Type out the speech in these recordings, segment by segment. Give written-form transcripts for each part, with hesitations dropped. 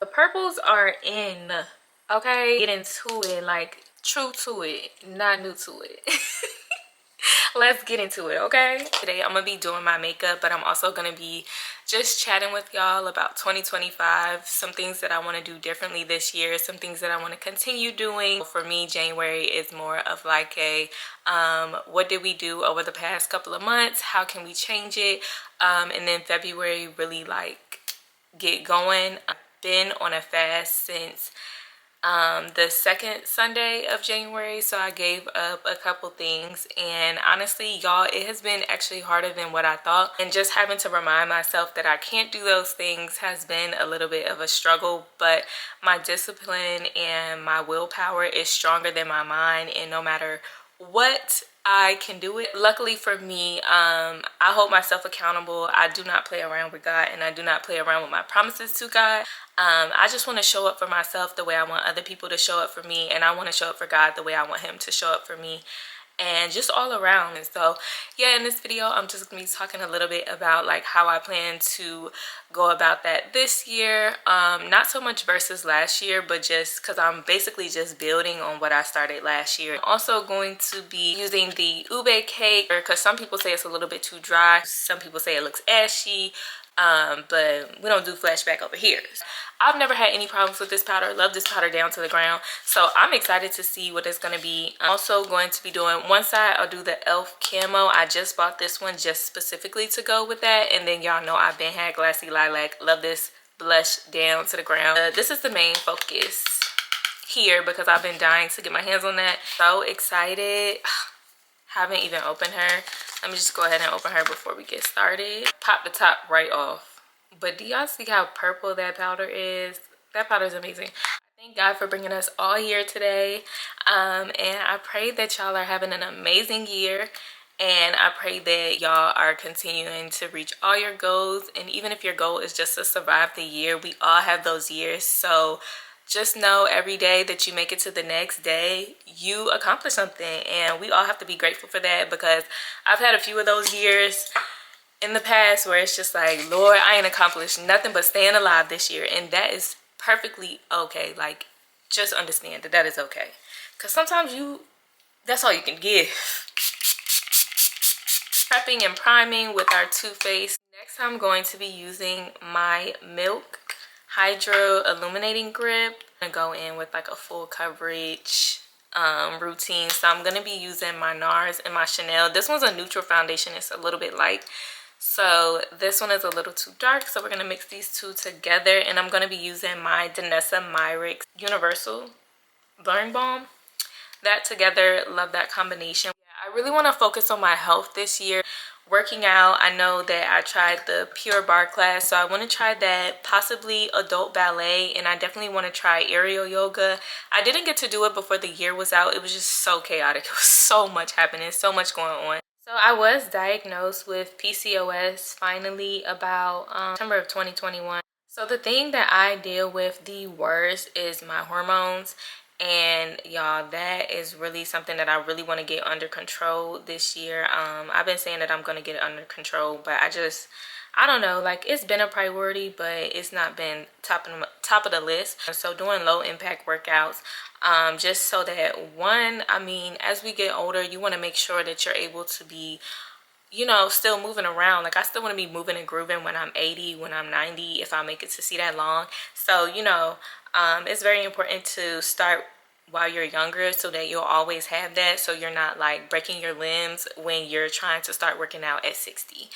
The purples are in, okay? Get into it, like true to it, not new to it. Let's get into it, okay? Today I'm gonna be doing my makeup, but I'm also gonna be just chatting with y'all about 2025, some things that I want to do differently this year, some things that I want to continue doing. For me, January is more of like a what did we do over the past couple of months, how can we change it, and then February really like get going. I've been on a fast since the second Sunday of January, so I gave up a couple things, and honestly y'all, it has been actually harder than what I thought, and just having to remind myself that I can't do those things has been a little bit of a struggle. But my discipline and my willpower is stronger than my mind, and no matter what, I can do it. Luckily for me, I hold myself accountable. I do not play around with God, and I do not play around with my promises to God. I just want to show up for myself the way I want other people to show up for me, and I want to show up for God the way I want him to show up for me, and just all around. And so yeah, in this video I'm just gonna be talking a little bit about like how I plan to go about that this year, not so much versus last year, but just because I'm basically just building on what I started last year. I'm also going to be using the UBE cake because some people say it's a little bit too dry, some people say it looks ashy, but we don't do flashback over here. I've never had any problems with this powder. Love this powder down to the ground, so I'm excited to see what it's going to be. I'm also going to be doing one side, I'll do the e.l.f. Camo. I just bought this one just specifically to go with that, and then y'all know I've been had Glassy Lilac. Love this blush down to the ground. This is the main focus here because I've been dying to get my hands on that. So excited. Haven't even opened her. Let me just go ahead and open her before we get started. Pop the top right off. But do y'all see how purple that powder is? That powder is amazing. Thank God for bringing us all here today. And I pray that y'all are having an amazing year. And I pray that y'all are continuing to reach all your goals. And even if your goal is just to survive the year, we all have those years. So just know every day that you make it to the next day, you accomplish something, and we all have to be grateful for that, because I've had a few of those years in the past where it's just like, Lord, I ain't accomplished nothing but staying alive this year, and that is perfectly okay. Like, just understand that that is okay, because sometimes that's all you can give. Prepping and priming with our Too Faced. Next, I'm going to be using my Milk Hydro Illuminating Grip. I'm gonna go in with like a full coverage routine. So I'm gonna be using my NARS and my Chanel. This one's a neutral foundation. It's a little bit light, so this one is a little too dark, so we're gonna mix these two together. And I'm gonna be using my Danessa Myricks Universal Blurring Balm. That together, love that combination. I really want to focus on my health this year. Working out, I know that I tried the Pure Barre class, so I want to try that, possibly adult ballet, and I definitely want to try aerial yoga. I didn't get to do it before the year was out. It was just so chaotic. It was so much happening, so much going on. So I was diagnosed with PCOS finally about September of 2021. So the thing that I deal with the worst is my hormones. And y'all, that is really something that I really want to get under control this year. I've been saying that I'm going to get it under control, but I don't know, like, it's been a priority, but it's not been top of the list. So doing low impact workouts, just so that, one, I mean, as we get older, you want to make sure that you're able to be, you know, still moving around. Like, I still want to be moving and grooving when I'm 80, when I'm 90, if I make it to see that long. So, you know, it's very important to start while you're younger, so that you'll always have that, so you're not like breaking your limbs when you're trying to start working out at 60.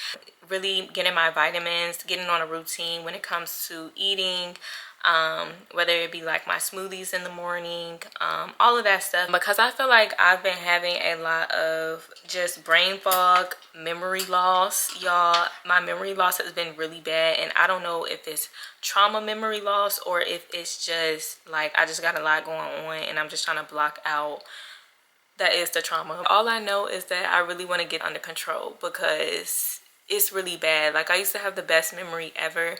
Really getting my vitamins, getting on a routine when it comes to eating, whether it be like my smoothies in the morning, all of that stuff, because I feel like I've been having a lot of just brain fog, memory loss. Y'all, my memory loss has been really bad, and I don't know if it's trauma memory loss or if it's just like I just got a lot going on and I'm just trying to block out that is the trauma. All I know is that I really want to get under control, because it's really bad. Like, I used to have the best memory ever,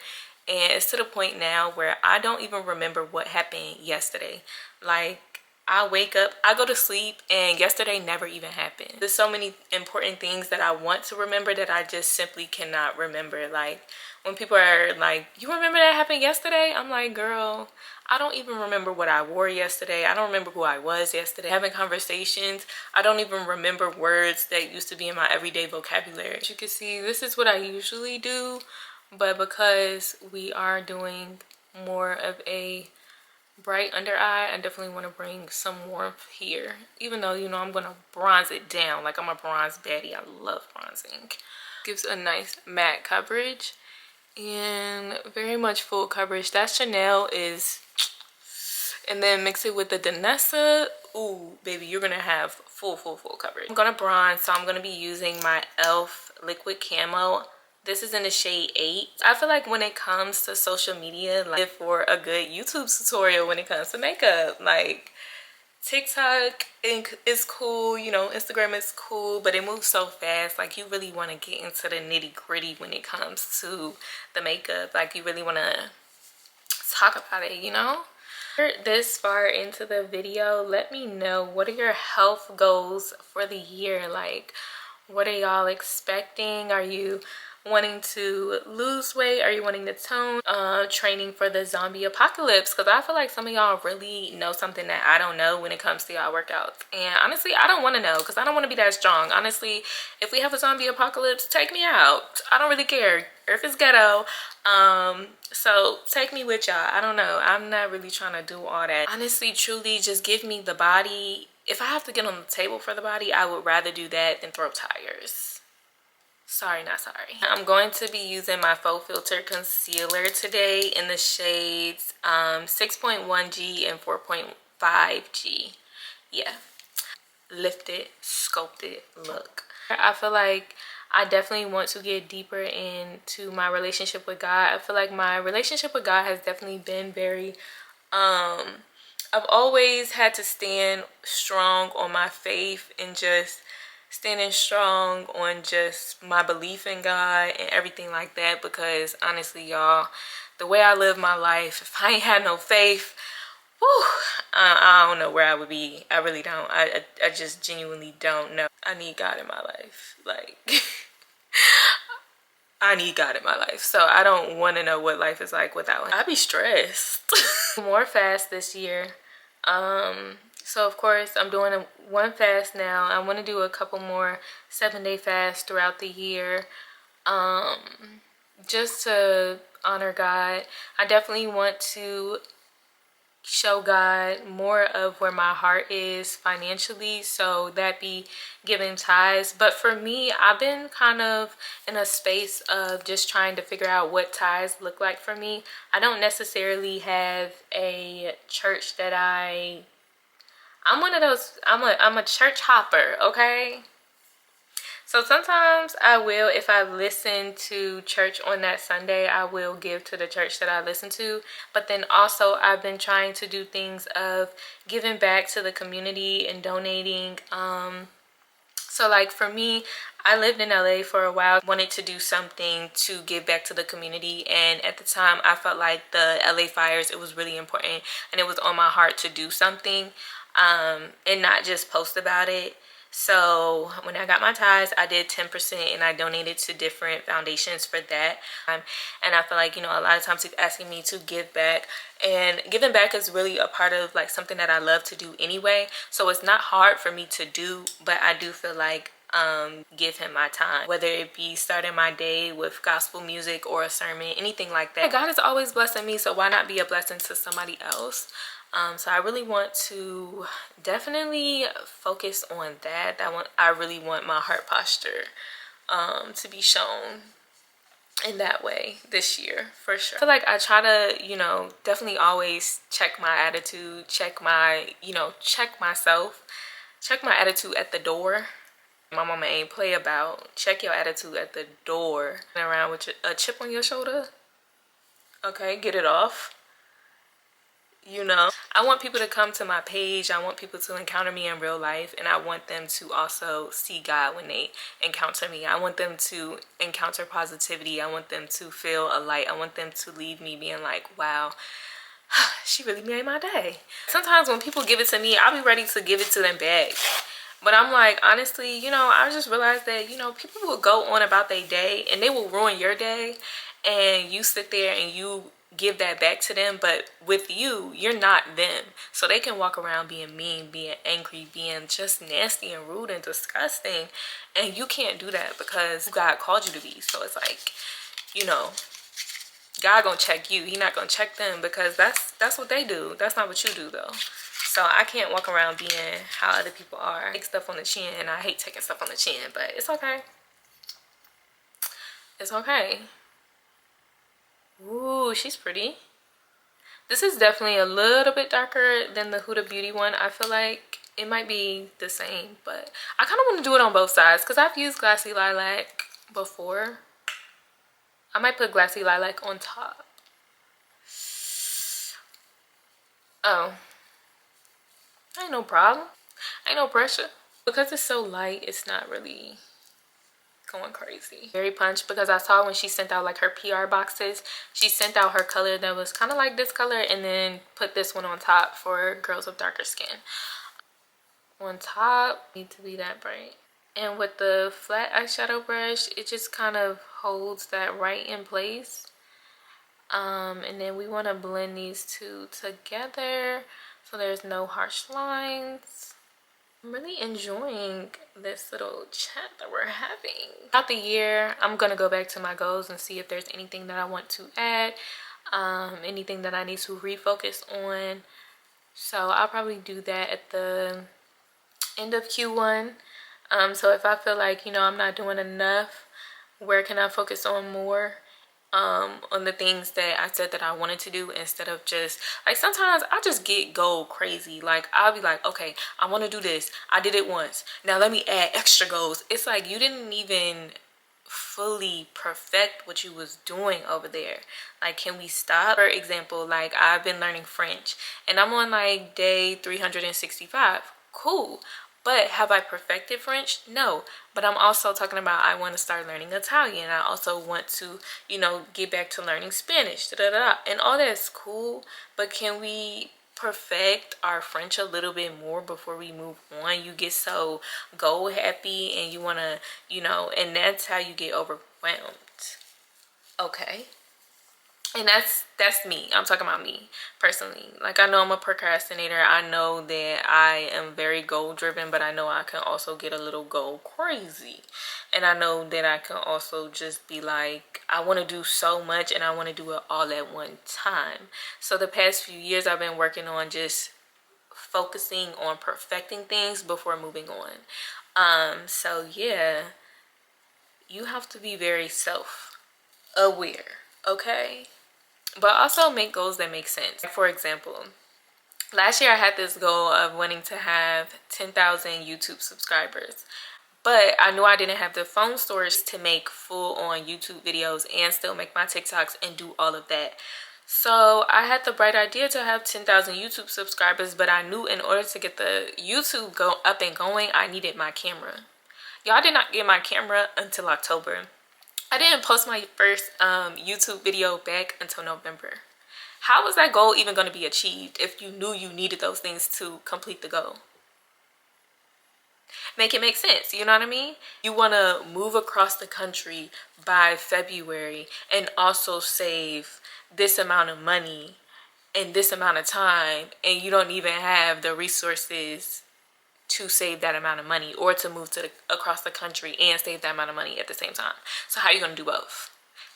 and it's to the point now where I don't even remember what happened yesterday. Like, I wake up, I go to sleep, and yesterday never even happened. There's so many important things that I want to remember that I just simply cannot remember. Like, when people are like, you remember that happened yesterday? I'm like, girl, I don't even remember what I wore yesterday. I don't remember who I was yesterday. Having conversations, I don't even remember words that used to be in my everyday vocabulary. As you can see, this is what I usually do, but because we are doing more of a bright under eye, I definitely want to bring some warmth here, even though, you know, I'm gonna bronze it down. Like, I'm a bronze baddie. I love bronzing. Gives a nice matte coverage and very much full coverage. That Chanel is, and then mix it with the Danessa. Ooh, baby, you're gonna have full coverage. I'm gonna bronze, so I'm gonna be using my e.l.f. liquid camo. This is in the shade 8. I feel like when it comes to social media, like for a good YouTube tutorial when it comes to makeup, like TikTok is cool, you know, Instagram is cool, but it moves so fast. Like, you really want to get into the nitty gritty when it comes to the makeup. Like, you really want to talk about it, you know? This far into the video, let me know, what are your health goals for the year? Like, what are y'all expecting? Are you wanting to lose weight? Are you wanting to tone? Training for the zombie apocalypse, because I feel like some of y'all really know something that I don't know when it comes to y'all workouts. And honestly, I don't want to know, because I don't want to be that strong. Honestly, if we have a zombie apocalypse, take me out. I don't really care. Earth is ghetto. So take me with y'all. I don't know. I'm not really trying to do all that. Honestly, truly, just give me the body. If I have to get on the table for the body, I would rather do that than throw tires. Sorry, not sorry. I'm going to be using my Faux Filter Concealer today in the shades 6.1G and 4.5G. Yeah. Lifted, sculpted look. I feel like I definitely want to get deeper into my relationship with God. I feel like my relationship with God has definitely been very... I've always had to stand strong on my faith and just standing strong on just my belief in God and everything like that, because honestly, y'all, the way I live my life, if I ain't had no faith, whew, I don't know where I would be. I really don't. I just genuinely don't know. I need God in my life. Like, I need God in my life. So I don't want to know what life is like without him. I'd be stressed. More fast this year. So of course I'm doing one fast now. I want to do a couple more 7-day fasts throughout the year, just to honor God. I definitely want to show God more of where my heart is financially, so that be giving tithes. But for me, I've been kind of in a space of just trying to figure out what tithes look like for me. I don't necessarily have a church that I'm one of those, I'm a church hopper, okay? So sometimes I will, if I listen to church on that Sunday, I will give to the church that I listen to. But then also I've been trying to do things of giving back to the community and donating. So like for me, I lived in LA for a while, wanted to do something to give back to the community. And at the time I felt like the LA fires, it was really important and it was on my heart to do something and not just post about it. So when I got my tithes, I did 10% and I donated to different foundations for that. And I feel like, you know, a lot of times people asking me to give back, and giving back is really a part of like something that I love to do anyway. So it's not hard for me to do, but I do feel like give him my time, whether it be starting my day with gospel music or a sermon, anything like that. God is always blessing me, so why not be a blessing to somebody else? So I really want to definitely focus on that. I really want my heart posture to be shown in that way this year, for sure. I feel like I try to, you know, definitely always check my attitude, check my, you know, check myself, check my attitude at the door. My mama ain't play about. Check your attitude at the door. Around with a chip on your shoulder. Okay, get it off. You know, I want people to come to my page. I want people to encounter me in real life, and I want them to also see God when they encounter me. I want them to encounter positivity. I want them to feel a light. I want them to leave me being like, wow, she really made my day. Sometimes when people give it to me, I'll be ready to give it to them back. But I'm like, honestly, you know, I just realized that, you know, people will go on about their day and they will ruin your day. and you sit there and you give that back to them, but with you, you're not them. So they can walk around being mean, being angry, being just nasty and rude and disgusting, and you can't do that because God called you to be. So it's like, you know, God gonna check you. He not gonna check them, because that's what they do. That's not what you do though. So I can't walk around being how other people are. I take stuff on the chin, and I hate taking stuff on the chin, but it's okay. It's okay. Ooh, she's pretty. This is definitely a little bit darker than the Huda Beauty one. I feel like it might be the same, but I kind of want to do it on both sides because I've used Glassy Lilac before. I might put Glassy Lilac on top. Oh, ain't no problem. Ain't no pressure. Because it's so light, it's not really going crazy. Very punch, because I saw when she sent out like her PR boxes, she sent out her color that was kind of like this color and then put this one on top for girls with darker skin. On top, need to be that bright. And with the flat eyeshadow brush, it just kind of holds that right in place. And then we want to blend these two together so there's no harsh lines. I'm really enjoying this little chat that we're having. Throughout the year, I'm gonna go back to my goals and see if there's anything that I want to add, anything that I need to refocus on. So I'll probably do that at the end of Q1. So if I feel like, you know, I'm not doing enough, where can I focus on more? On the things that I said that I wanted to do, instead of just like, sometimes I just get goal crazy. Like I'll be like, okay, I want to do this, I did it once, now let me add extra goals. It's like you didn't even fully perfect what you was doing over there. Like, can we stop? For example, like I've been learning French and I'm on like day 365. Cool. But have I perfected French? No. But I'm also talking about I want to start learning Italian. I also want to, you know, get back to learning Spanish. And all that's cool. But can we perfect our French a little bit more before we move on? You get so goal happy and you want to, you know, and that's how you get overwhelmed. Okay. And that's me. I'm talking about me personally. Like, I know I'm a procrastinator. I know that I am very goal driven, but I know I can also get a little goal crazy. And I know that I can also just be like, I want to do so much and I want to do it all at one time. So the past few years I've been working on just focusing on perfecting things before moving on. So yeah, you have to be very self-aware, okay? But also make goals that make sense. For example, last year I had this goal of wanting to have 10,000 YouTube subscribers. But I knew I didn't have the phone storage to make full-on YouTube videos and still make my TikToks and do all of that. So I had the bright idea to have 10,000 YouTube subscribers, but I knew in order to get the YouTube up and going, I needed my camera. Y'all did not get my camera until October. I didn't post my first YouTube video back until November. How was that goal even going to be achieved if you knew you needed those things to complete the goal? Make it make sense, you know what I mean? You want to move across the country by February and also save this amount of money in this amount of time, and you don't even have the resources to save that amount of money, or to move to across the country and save that amount of money at the same time. So how are you going to do both?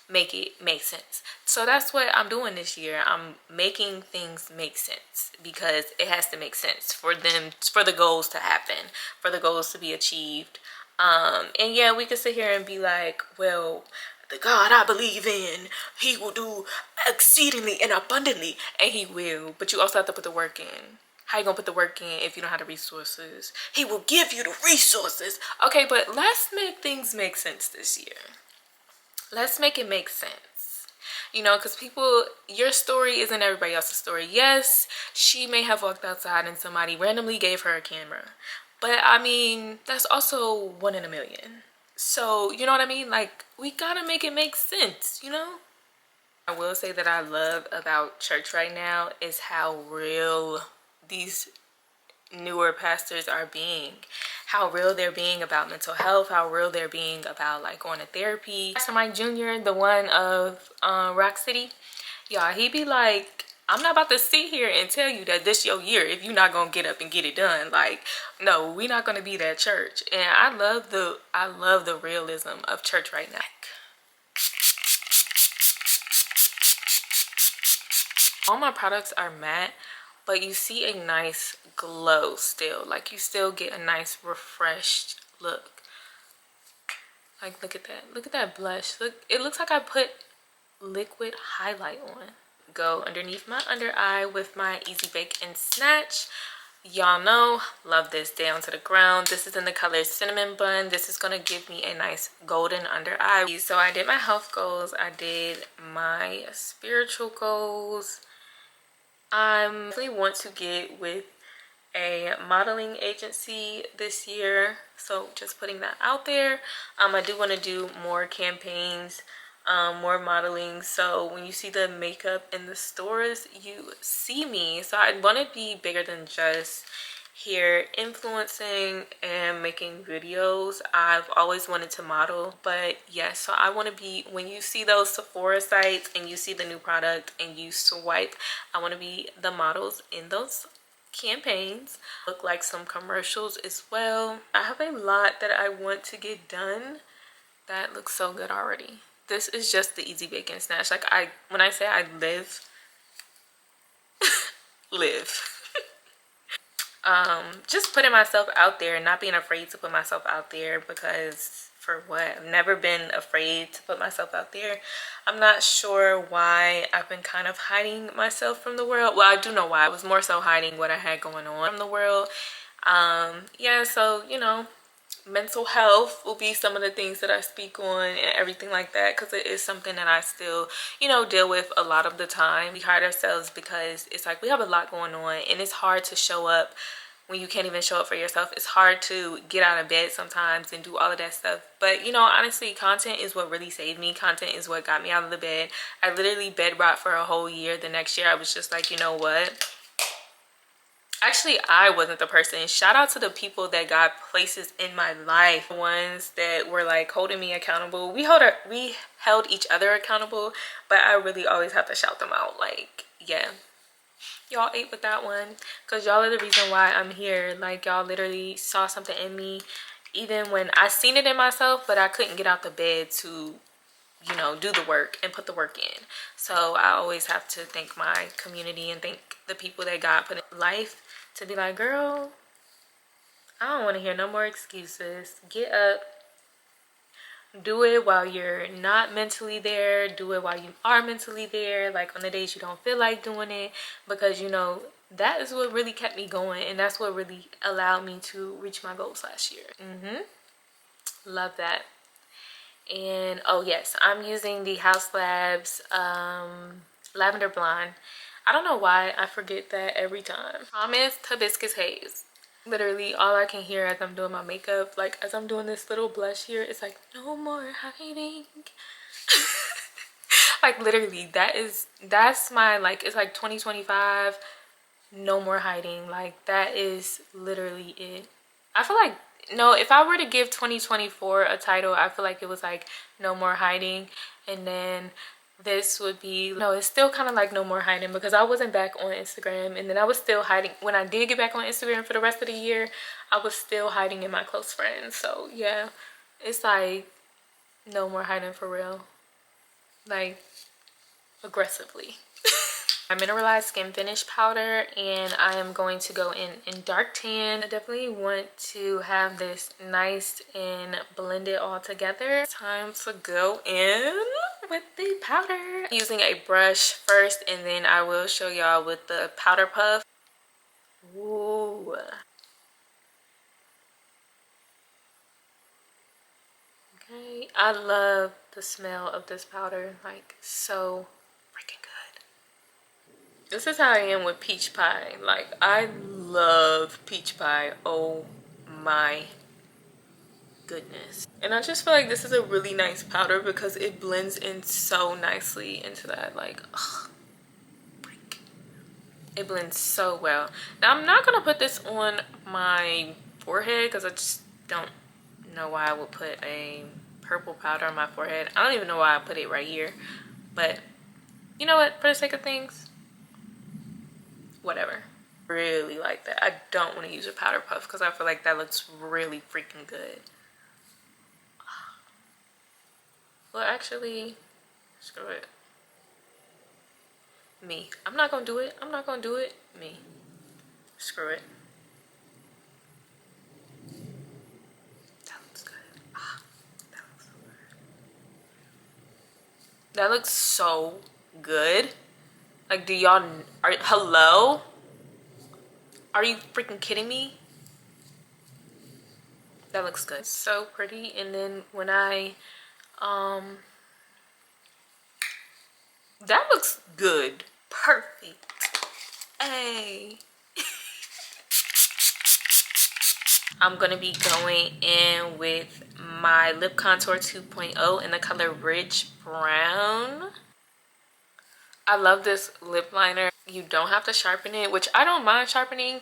Make it make sense. So that's what I'm doing this year. I'm making things make sense, because it has to make sense for the goals to happen, for the goals to be achieved. And yeah, we could sit here and be like, well, the God I believe in, he will do exceedingly and abundantly, and he will, but you also have to put the work in. How you gonna put the work in if you don't have the resources? He will give you the resources. Okay, but let's make things make sense this year. Let's make it make sense. You know, because people, your story isn't everybody else's story. Yes, she may have walked outside and somebody randomly gave her a camera. But I mean, that's also 1 in a million. So, you know what I mean? Like, we gotta make it make sense, you know? I will say that I love about church right now is how real these newer pastors are being. how real they're being about mental health, how real they're being about like going to therapy. So my junior, the one of Rock City, y'all, he be like, I'm not about to sit here and tell you that this your year if you're not gonna get up and get it done. Like, no, we're not gonna be that church. And I love the realism of church right now. All my products are matte, but you see a nice glow still. Like, you still get a nice refreshed look. Like, look at that. Look at that blush. Look, it looks like I put liquid highlight on. Go underneath my under eye with my Easy Bake and Snatch. Y'all know, love this down to the ground. This is in the color Cinnamon Bun. This is gonna give me a nice golden under eye. So I did my health goals. I did my spiritual goals. I really want to get with a modeling agency this year, so just putting that out there. I do want to do more campaigns, more modeling, so when you see the makeup in the stores, you see me. So I want to be bigger than just here influencing and making videos. I've always wanted to model, but yes, so I want to be, when you see those Sephora sites and you see the new product and you swipe, I want to be the models in those campaigns. Look like some commercials as well. I have a lot that I want to get done. That looks so good already. This is just the Easy Bake and Snatch. Like, when I say I live just putting myself out there and not being afraid to put myself out there, because for what? I've never been afraid to put myself out there. I'm not sure why I've been kind of hiding myself from the world. Well, I do know why. I was more so hiding what I had going on from the world. Yeah, so, you know, mental health will be some of the things that I speak on and everything like that, because it is something that I still, you know, deal with a lot of the time. We hide ourselves because it's like we have a lot going on, and it's hard to show up when you can't even show up for yourself. It's hard to get out of bed sometimes and do all of that stuff. But, you know, honestly, content is what really saved me. Content is what got me out of the bed. I literally bed rot for a whole year. The next year I was just like, you know what? Actually, I wasn't the person. Shout out to the people that got places in my life. The ones that were like holding me accountable. We held each other accountable, but I really always have to shout them out. Like, yeah, y'all ate with that one, because y'all are the reason why I'm here. Like, y'all literally saw something in me, even when I seen it in myself, but I couldn't get out the bed to, you know, do the work and put the work in. So I always have to thank my community and thank the people that God put in life to be like, girl, I don't want to hear no more excuses. Get up. Do it while you're not mentally there. Do it while you are mentally there. Like, on the days you don't feel like doing it. Because, you know, that is what really kept me going. And that's what really allowed me to reach my goals last year. Love that. And, oh yes, I'm using the House Labs Lavender Blonde. I don't know why I forget that every time. Promise Hibiscus Haze. Literally all I can hear as I'm doing my makeup, like as I'm doing this little blush here, it's like, no more hiding. Like, literally, that's my, like, it's like 2025, no more hiding. Like, that is literally it. I feel like, no, if I were to give 2024 a title, I feel like it was like no more hiding, and then this would be, no, it's still kind of like no more hiding, because I wasn't back on Instagram, and then I was still hiding when I did get back on Instagram for the rest of the year. I was still hiding in my close friends. So yeah, it's like no more hiding for real, like aggressively. My Mineralize Skinfinish powder, and I am going to go in dark tan. I definitely want to have this nice and blend it all together. Time to go in with the powder. I'm using a brush first, and then I will show y'all with the powder puff. Ooh. Okay, I love the smell of this powder, like so freaking good. This is how I am with peach pie. Like, I love peach pie. Oh my goodness. And I just feel like this is a really nice powder because it blends in so nicely into that. Like, ugh, it blends so well. Now, I'm not gonna put this on my forehead because I just don't know why I would put a purple powder on my forehead. I don't even know why I put it right here, but you know what, for the sake of things, whatever. Really like that. I don't want to use a powder puff because I feel like that looks really freaking good. Well, actually, screw it. Me. I'm not gonna do it. I'm not gonna do it. Me. Screw it. That looks good. That looks so good. Like, do y'all, hello? Are you freaking kidding me? That looks good. So pretty. And then when that looks good. Perfect. Hey. I'm gonna be going in with my lip contour 2.0 in the color Rich Brown. I love this lip liner. You don't have to sharpen it, which I don't mind sharpening,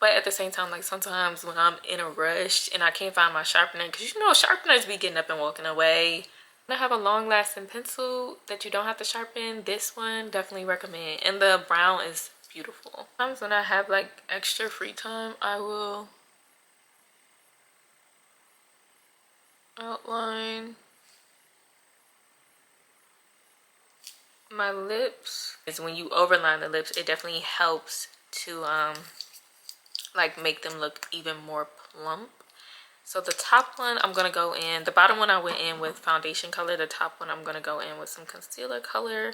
but at the same time, like sometimes when I'm in a rush and I can't find my sharpener, because you know sharpeners be getting up and walking away. I have a long lasting pencil that you don't have to sharpen. This one definitely recommend, and the brown is beautiful. Sometimes when I have like extra free time, I will outline my lips. Is when you overline the lips, it definitely helps to like make them look even more plump. So the top one I'm gonna go in, the bottom one I went in with foundation color, the top one I'm gonna go in with some concealer color,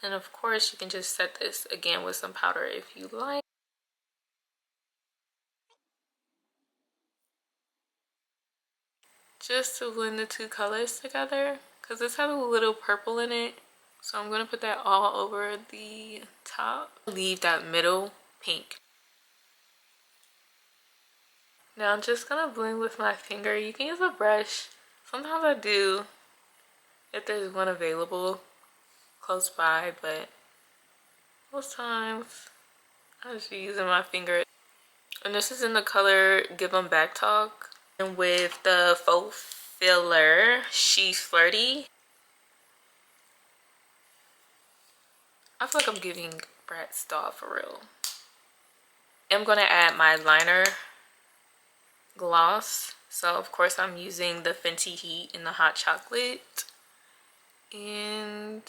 and of course you can just set this again with some powder if you like. Just to blend the two colors together, because this has a little purple in it, so I'm gonna put that all over the top. Leave that middle pink. Now I'm just gonna blend with my finger. You can use a brush. Sometimes I do if there's one available close by, but most times I just be using my finger. And this is in the color Give 'em Back Talk. And with the Faux filler, She's Flirty. I feel like I'm giving Bratz doll for real. I'm gonna add my liner gloss. So of course I'm using the Fenty Heat in the hot chocolate. And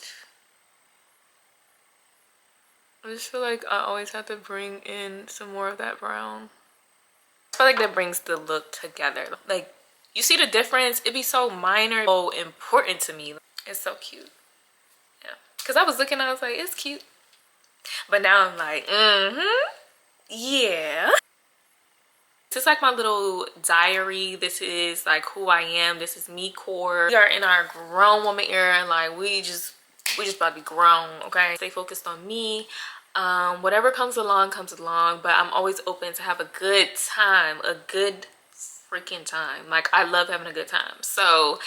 I just feel like I always have to bring in some more of that brown. I feel like that brings the look together. Like, you see the difference? It'd be so minor, so important to me. It's so cute. Yeah. Because I was looking, I was like, it's cute. But now I'm like, yeah. This is like my little diary. This is like who I am. This is me core. We are in our grown woman era. Like we just about to be grown, okay? Stay focused on me. Whatever comes along, but I'm always open to have a good time, a good freaking time. Like I love having a good time. So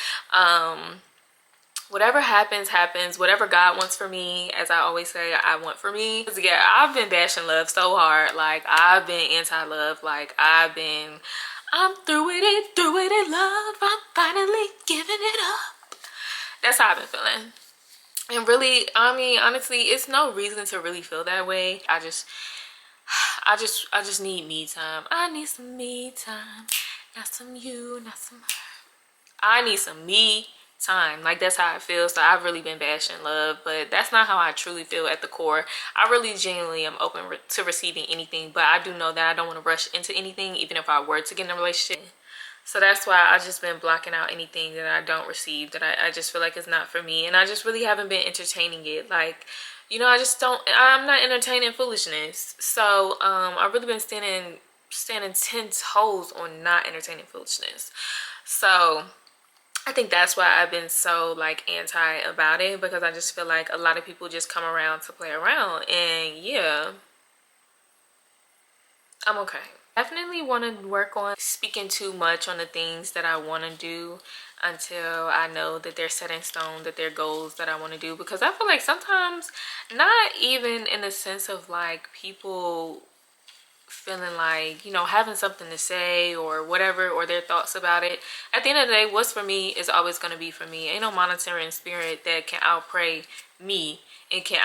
whatever happens, whatever God wants for me, as I always say, I want for me. Yeah, I've been bashing love so hard. Like I've been anti-love. Like I'm through with it, love. I'm finally giving it up. That's how I've been feeling. And really, I mean, honestly, it's no reason to really feel that way. I just need me time. I need some me time. Not some you, not some her. I need some me time. Like that's how I feel. So I've really been bashing love, but that's not how I truly feel at the core. I really genuinely am open to receiving anything, but I do know that I don't want to rush into anything, even if I were to get in a relationship. So that's why I've just been blocking out anything that I don't receive, that I just feel like it's not for me. And I just really haven't been entertaining it. Like, you know, I'm not entertaining foolishness. So I've really been standing 10 toes on not entertaining foolishness. So I think that's why I've been so like anti about it, because I just feel like a lot of people just come around to play around. And yeah, I'm okay. Definitely want to work on speaking too much on the things that I want to do until I know that they're set in stone, that they're goals that I want to do. Because I feel like sometimes, not even in the sense of like people feeling like, you know, having something to say or whatever, or their thoughts about it. At the end of the day, what's for me is always going to be for me. Ain't no monetary spirit that can outpray me and can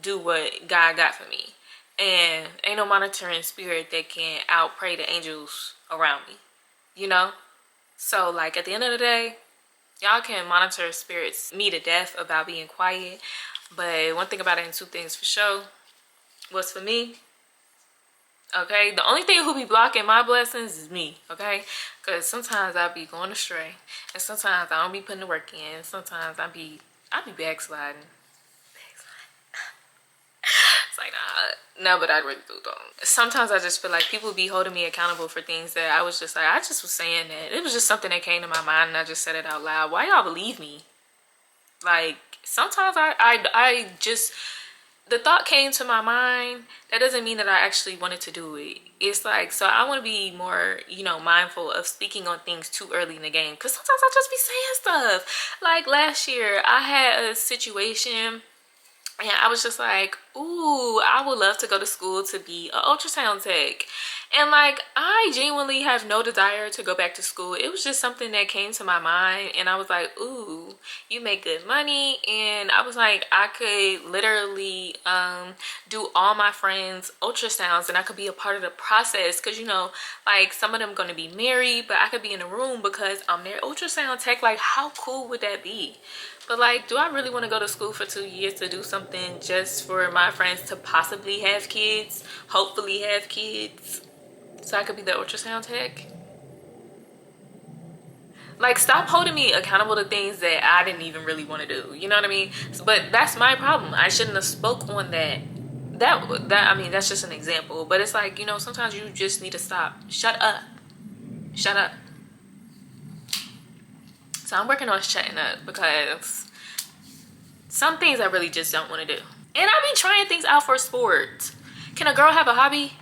do what God got for me. And ain't no monitoring spirit that can outpray the angels around me, you know? So, like, at the end of the day, y'all can monitor spirits me to death about being quiet. But one thing about it, and two things for sure, what's for me, okay? The only thing who be blocking my blessings is me, okay? Because sometimes I be going astray. And sometimes I don't be putting the work in. Sometimes I be backsliding. It's like, nah. No, but I really do though. Sometimes I just feel like people be holding me accountable for things that I was just like, I just was saying that. It was just something that came to my mind and I just said it out loud. Why y'all believe me? Like, sometimes I just, the thought came to my mind. That doesn't mean that I actually wanted to do it. It's like, so I want to be more, you know, mindful of speaking on things too early in the game. Because sometimes I just be saying stuff. Like last year, I had a situation and I was just like, ooh, I would love to go to school to be an ultrasound tech. And like, I genuinely have no desire to go back to school. It was just something that came to my mind. And I was like, ooh, you make good money. And I was like, I could literally do all my friends' ultrasounds and I could be a part of the process. Because, you know, like some of them going to be married, but I could be in the room because I'm their ultrasound tech. Like, how cool would that be? But like, do I really want to go to school for 2 years to do something just for my friends to possibly have kids, hopefully have kids, so I could be the ultrasound tech? Like, stop holding me accountable to things that I didn't even really want to do. You know what I mean? But that's my problem. I shouldn't have spoke on that. I mean, that's just an example. But it's like, you know, sometimes you just need to stop. Shut up. Shut up. So I'm working on shutting up because some things I really just don't want to do. And I be trying things out for sport. Can a girl have a hobby?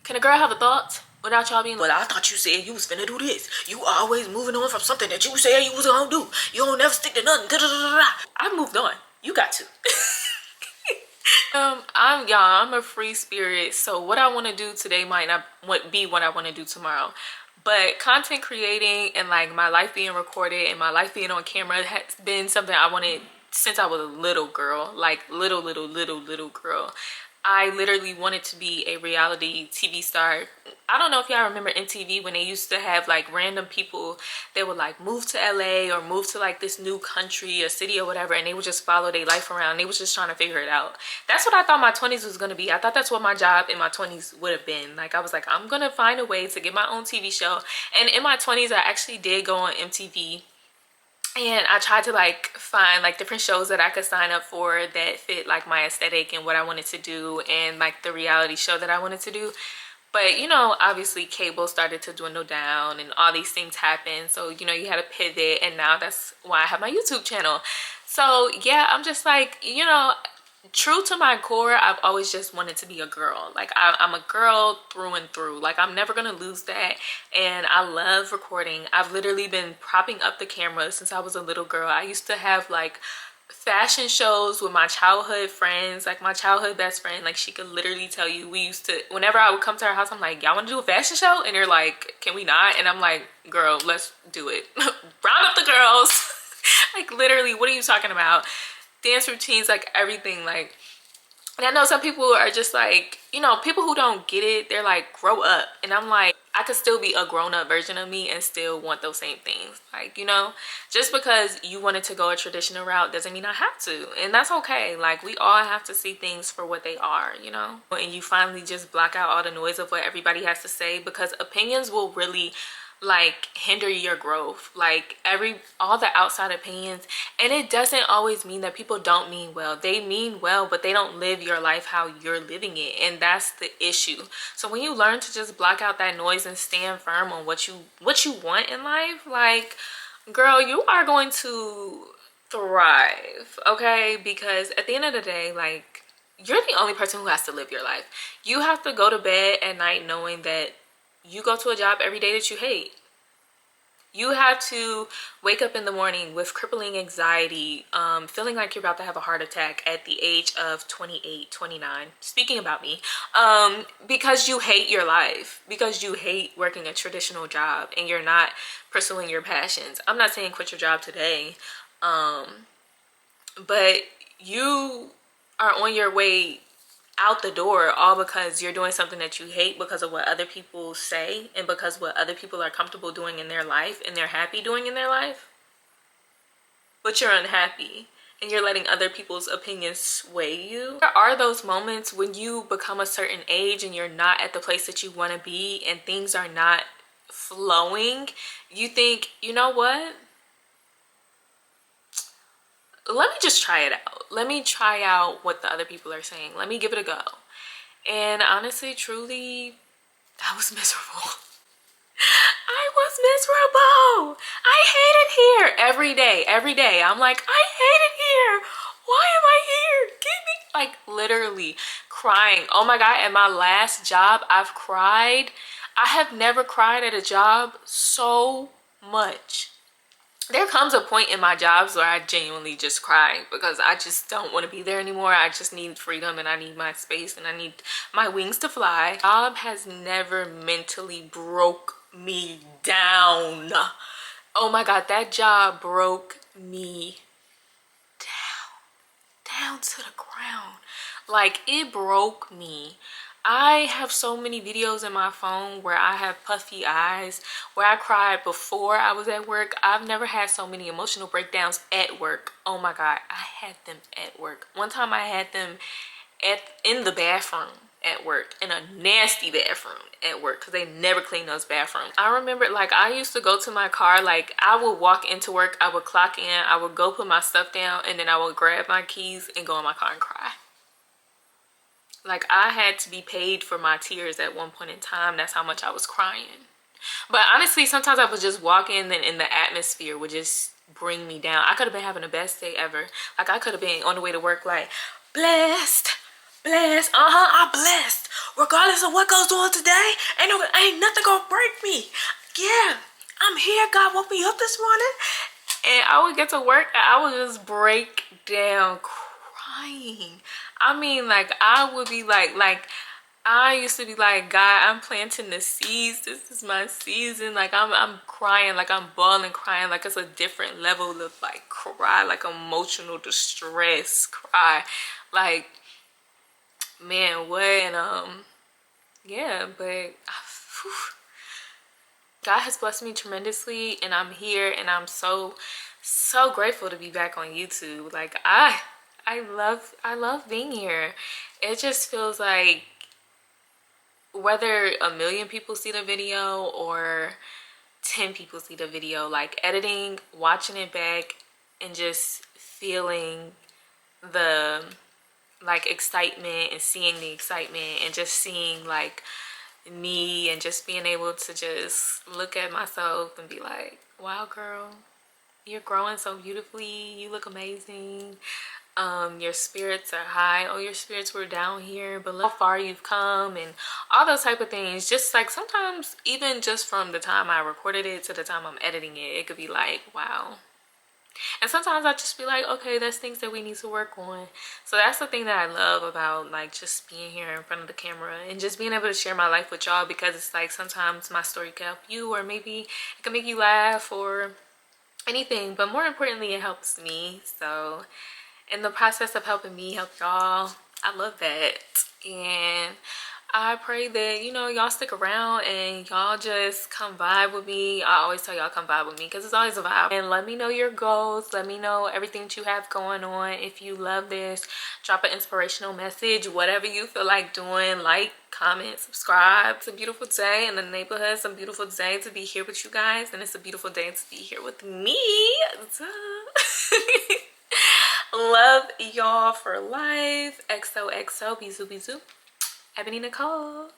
Can a girl have a thought without y'all being like, well, I thought you said you was finna do this. You always moving on from something that you said you was gonna do. You don't never stick to nothing. I moved on. You got to. I'm a free spirit. So what I want to do today might not be what I want to do tomorrow. But content creating and like my life being recorded and my life being on camera has been something I wanted since I was a little girl, like little girl. I literally wanted to be a reality TV star. I don't know if y'all remember MTV when they used to have like random people that would like move to LA or move to like this new country or city or whatever, and they would just follow their life around. They was just trying to figure it out. That's what I thought my 20s was going to be. I thought that's what my job in my 20s would have been. Like, I was like, I'm going to find a way to get my own TV show. And in my 20s, I actually did go on MTV. And I tried to like find like different shows that I could sign up for that fit like my aesthetic and what I wanted to do and like the reality show that I wanted to do. But, you know, obviously cable started to dwindle down and all these things happened. So, you know, you had to pivot, and now that's why I have my YouTube channel. So, yeah, I'm just like, you know, true to my core, I've always just wanted to be a girl. Like, I'm a girl through and through. Like, I'm never gonna lose that. And I love recording. I've literally been propping up the camera since I was a little girl. I used to have like fashion shows with my childhood friends, like my childhood best friend. Like, she could literally tell you, we used to, whenever I would come to her house, I'm like, y'all want to do a fashion show? And they're like, can we not? And I'm like, girl, let's do it. Round up the girls. Like, literally, what are you talking about? Dance routines, like everything. Like, and I know some people are just like, you know, people who don't get it, they're like, grow up. And I'm like, I could still be a grown-up version of me and still want those same things. Like, you know, just because you wanted to go a traditional route doesn't mean I have to. And that's okay. Like, we all have to see things for what they are, you know? And you finally just block out all the noise of what everybody has to say, because opinions will really like hinder your growth. Like, all the outside opinions, and it doesn't always mean that people don't mean well. They mean well, but they don't live your life how you're living it, and that's the issue. So when you learn to just block out that noise and stand firm on what you want in life, like, girl, you are going to thrive, okay? Because at the end of the day, like, you're the only person who has to live your life. You have to go to bed at night knowing that you go to a job every day that you hate. You have to wake up in the morning with crippling anxiety, feeling like you're about to have a heart attack at the age of 28, 29. Speaking about me, because you hate your life, because you hate working a traditional job and you're not pursuing your passions. I'm not saying quit your job today, but you are on your way out the door all because you're doing something that you hate because of what other people say and because what other people are comfortable doing in their life and they're happy doing in their life. But you're unhappy and you're letting other people's opinions sway you. There are those moments when you become a certain age and you're not at the place that you want to be and things are not flowing. You think, you know what? Let me just try it out. Let me try out what the other people are saying. Let me give it a go. And honestly, truly, I was miserable. I was miserable. I hate it here. Every day. I'm like, I hate it here. Why am I here? Give me, like, literally crying. Oh my God, at my last job, I've cried. I have never cried at a job so much. There comes a point in my jobs where I genuinely just cry because I just don't want to be there anymore. I just need freedom and I need my space and I need my wings to fly. Job has never mentally broke me down. Oh my God, that job broke me down to the ground. Like, it broke me. I have so many videos in my phone where I have puffy eyes, where I cried before I was at work. I've never had so many emotional breakdowns at work. Oh my God, I had them at work. One time I had them in the bathroom at work, in a nasty bathroom at work, because they never clean those bathrooms. I remember, like, I used to go to my car, like, I would walk into work, I would clock in, I would go put my stuff down, and then I would grab my keys and go in my car and cry. Like, I had to be paid for my tears at one point in time. That's how much I was crying. But honestly, sometimes I would just walk in and the atmosphere would just bring me down. I could have been having the best day ever. Like, I could have been on the way to work like, blessed, I'm blessed. Regardless of what goes on today, ain't nothing gonna break me. Yeah, I'm here. God woke me up this morning. And I would get to work and I would just break down crying. I mean, like, I would be like I used to be like, God, I'm planting the seeds. This is my season. Like, I'm crying, like, I'm bawling, crying, like, it's a different level of, like, cry, like, emotional distress cry. Like, man, what? And yeah, but whew. God has blessed me tremendously, and I'm here, and I'm so grateful to be back on YouTube. Like, I love being here. It just feels like whether 1,000,000 people see the video or 10 people see the video, like, editing, watching it back, and just feeling the, like, excitement and seeing the excitement and just seeing, like, me and just being able to just look at myself and be like, wow, girl, you're growing so beautifully. You look amazing. Your spirits are high. Oh, your spirits were down here, but look how far you've come, and all those type of things. Just like sometimes even just from the time I recorded it to the time I'm editing it, it could be like, wow. And sometimes I just be like, okay, that's things that we need to work on. So that's the thing that I love about, like, just being here in front of the camera and just being able to share my life with y'all, because it's like sometimes my story can help you, or maybe it can make you laugh or anything, but more importantly, it helps me. So in the process of helping me help y'all, I love that. And I pray that, you know, y'all stick around and y'all just come vibe with me. I always tell y'all come vibe with me because it's always a vibe. And let me know your goals. Let me know everything that you have going on. If you love this, drop an inspirational message, whatever you feel like doing. Like, comment, subscribe. It's a beautiful day in the neighborhood. It's a beautiful day to be here with you guys, and it's a beautiful day to be here with me. Love y'all for life. XOXO. Bisou bisou. Ebony Nicole.